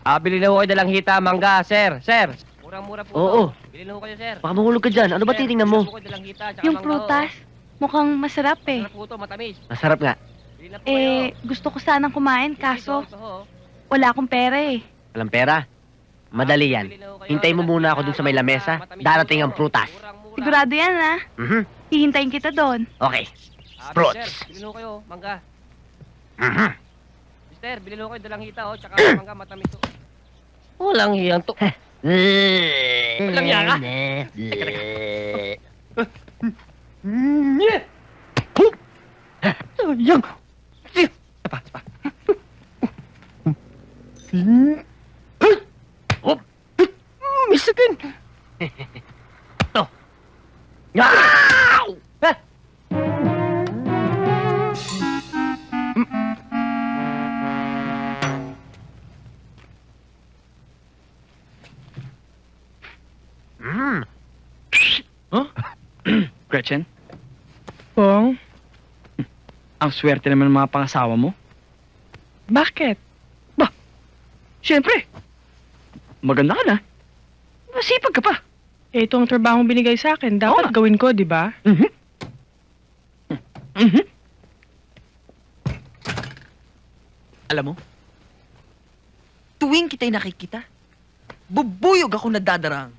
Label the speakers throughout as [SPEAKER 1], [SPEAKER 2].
[SPEAKER 1] Bili na ho kayo dalang hita, mangga, sir. Sir, murang-mura po
[SPEAKER 2] Oo.
[SPEAKER 1] to. Bili na ho kayo, sir.
[SPEAKER 2] Baka mahulog ka dyan. Ano ba
[SPEAKER 1] Sir,
[SPEAKER 2] titingnan mo?
[SPEAKER 1] bili na ho kayo dalang hita, tsaka
[SPEAKER 3] Yung
[SPEAKER 1] mangga,
[SPEAKER 3] prutas, mukhang masarap
[SPEAKER 1] ho.
[SPEAKER 3] eh.
[SPEAKER 1] Masarap po to, matamis.
[SPEAKER 2] Masarap nga.
[SPEAKER 1] Bili na po kayo.
[SPEAKER 3] Gusto ko sanang kumain, kaso
[SPEAKER 1] Ito, ho.
[SPEAKER 3] wala akong pera eh.
[SPEAKER 2] Walang pera. Madali yan.
[SPEAKER 1] Bili na ho kayo,
[SPEAKER 2] Hintayin mo
[SPEAKER 1] dalang
[SPEAKER 2] muna
[SPEAKER 1] hita,
[SPEAKER 2] ako dun sa may
[SPEAKER 1] mangga,
[SPEAKER 2] lamesa.
[SPEAKER 1] matamis
[SPEAKER 2] Darating
[SPEAKER 1] po
[SPEAKER 2] ang
[SPEAKER 1] to.
[SPEAKER 2] prutas.
[SPEAKER 1] Murang-mura.
[SPEAKER 3] Sigurado yan ah.
[SPEAKER 2] Mhm.
[SPEAKER 3] Hihintayin kita doon.
[SPEAKER 2] Okay.
[SPEAKER 1] Sir,
[SPEAKER 2] Fruits.
[SPEAKER 1] bili na ho kayo, mangga.
[SPEAKER 2] Mhm.
[SPEAKER 1] Mister, bili na ho kayo dalang hita, ho, tsaka mangga, matamis to.
[SPEAKER 2] Walang hiyang to.
[SPEAKER 1] Walang hiya ka?
[SPEAKER 2] Sayang.
[SPEAKER 1] Sapa.
[SPEAKER 2] Hop. Miss again. To. Yaw!
[SPEAKER 4] Huh? Gretchen? Pong? Ang swerte naman ng mga pangasawa mo. Bakit? Ba, siyempre. Maganda ka na. Masipag ka pa.
[SPEAKER 5] Ito ang trabahong binigay sa akin. Dapat
[SPEAKER 4] Oo nga.
[SPEAKER 5] gawin ko, di ba?
[SPEAKER 4] Mhm. Mhm.
[SPEAKER 6] Alam mo, tuwing kita'y nakikita, bubuyog ako nadadarang.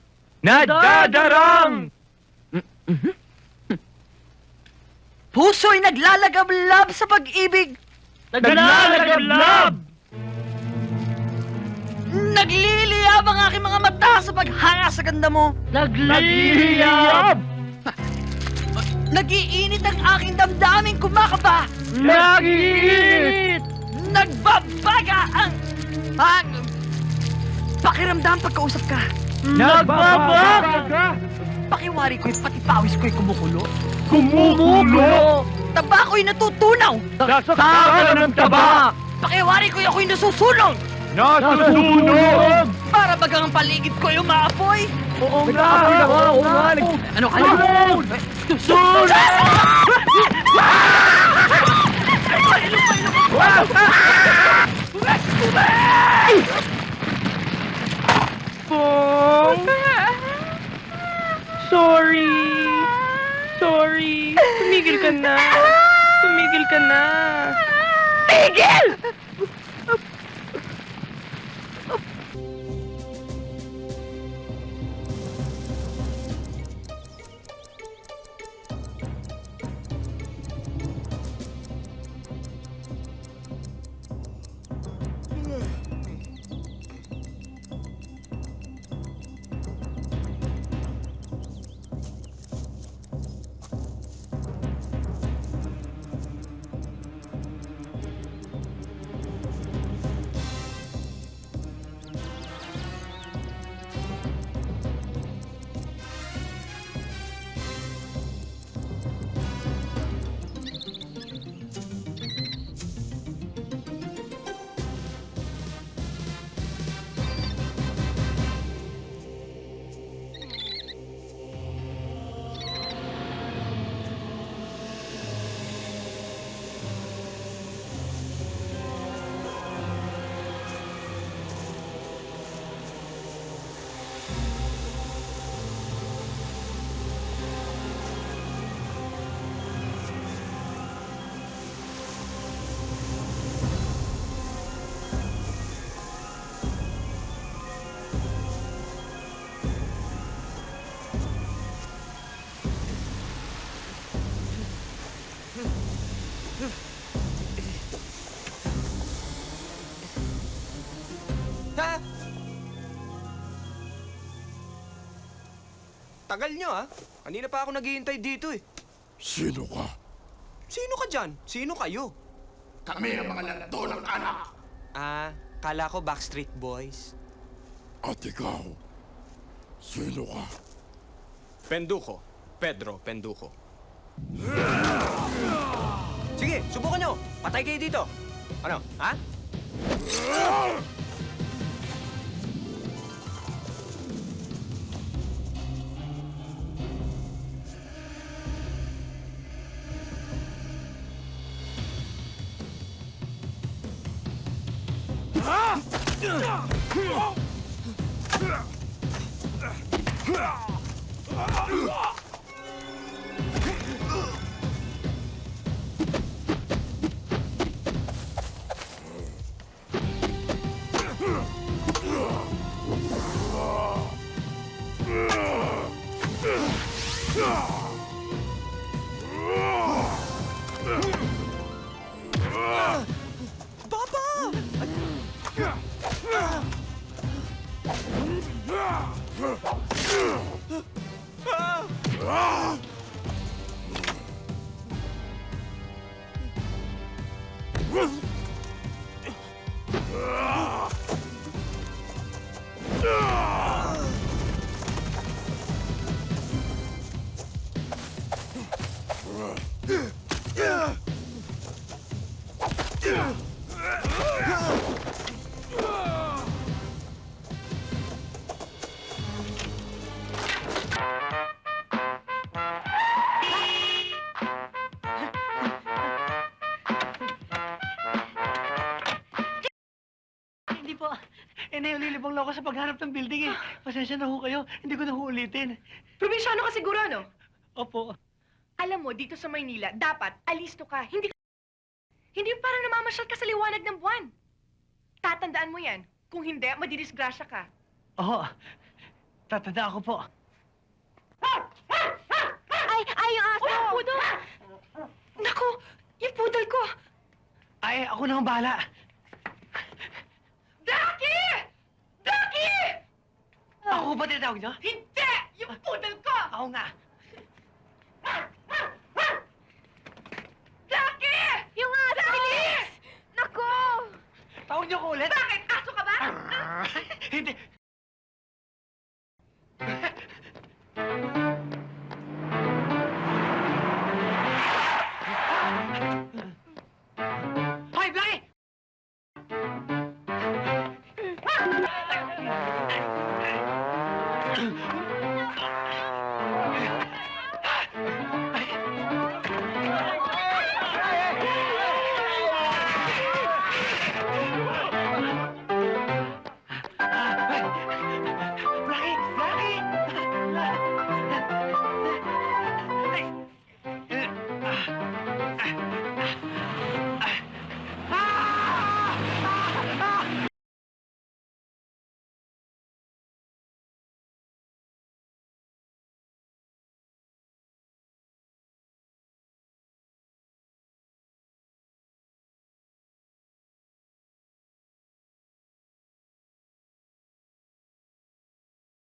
[SPEAKER 4] Nadadarang!
[SPEAKER 6] Puso'y naglalagablab sa pag-ibig.
[SPEAKER 4] Naglalagablab!
[SPEAKER 6] Nagliliyab ang aking mga mata sa paghanga sa ganda mo.
[SPEAKER 4] Nagliliyab!
[SPEAKER 6] Nagiinit ang aking damdaming kumakaba.
[SPEAKER 4] Nagiinit!
[SPEAKER 6] Nagbabaga ang pakiramdam pagkausap ka.
[SPEAKER 4] Nagbabaga!
[SPEAKER 6] Pakiwari ko'y pati pawis ko'y kumukulo.
[SPEAKER 4] Kumukulo!
[SPEAKER 6] Taba ko'y natutunaw.
[SPEAKER 4] Saksakan ng taba!
[SPEAKER 6] Pakiwari ko'y ako'y nasusunog.
[SPEAKER 4] Nasusunog!
[SPEAKER 6] Para bagang ang paligid ko'y umaapoy.
[SPEAKER 4] Oo nga! Oo nga!
[SPEAKER 6] Ano ka?
[SPEAKER 4] Sunod! Sunod!
[SPEAKER 5] Pong! Sorry! Sorry! Tumigil ka na! Tumigil ka na!
[SPEAKER 7] Ha? Tagal nyo, ha? Kanina pa ako naghihintay dito, eh.
[SPEAKER 8] Sino ka?
[SPEAKER 7] Sino ka dyan? Sino kayo?
[SPEAKER 8] Kami ang mga nandunang anak.
[SPEAKER 7] Kala ko Backstreet Boys.
[SPEAKER 8] At ikaw, sino ka?
[SPEAKER 7] Penduko. Pedro Penduko. Sige, subukan nyo. Patay kayo dito. Ano, ha?
[SPEAKER 6] Hindi po. Nililibang lang ako sa paghanap ng building eh. Pasensya na ho kayo. Hindi ko na ho ulitin.
[SPEAKER 9] Probinsyano ka siguro, ano?
[SPEAKER 6] Opo.
[SPEAKER 9] Alam mo, dito sa Maynila, dapat alisto ka. Hindi yung parang namamasyal ka sa liwanag ng buwan. Tatandaan mo yan. Kung hindi, madidisgrasya ka.
[SPEAKER 6] Oo. Tatanda ako po.
[SPEAKER 3] Ay, yung aso!
[SPEAKER 9] Oh, pudol! Naku, yung pudol ko!
[SPEAKER 6] Ay, ako na ang bahala.
[SPEAKER 9] Ducky! Ducky!
[SPEAKER 6] Ako ba tinatawag niyo?
[SPEAKER 9] Hindi! Yung pudol ko!
[SPEAKER 6] Ako nga.
[SPEAKER 9] Ducky!
[SPEAKER 3] Yung aso!
[SPEAKER 9] Bilis!
[SPEAKER 3] Naku!
[SPEAKER 6] Tawag niyo ko ulit.
[SPEAKER 9] Bakit? Aso ka ba?
[SPEAKER 6] Hindi.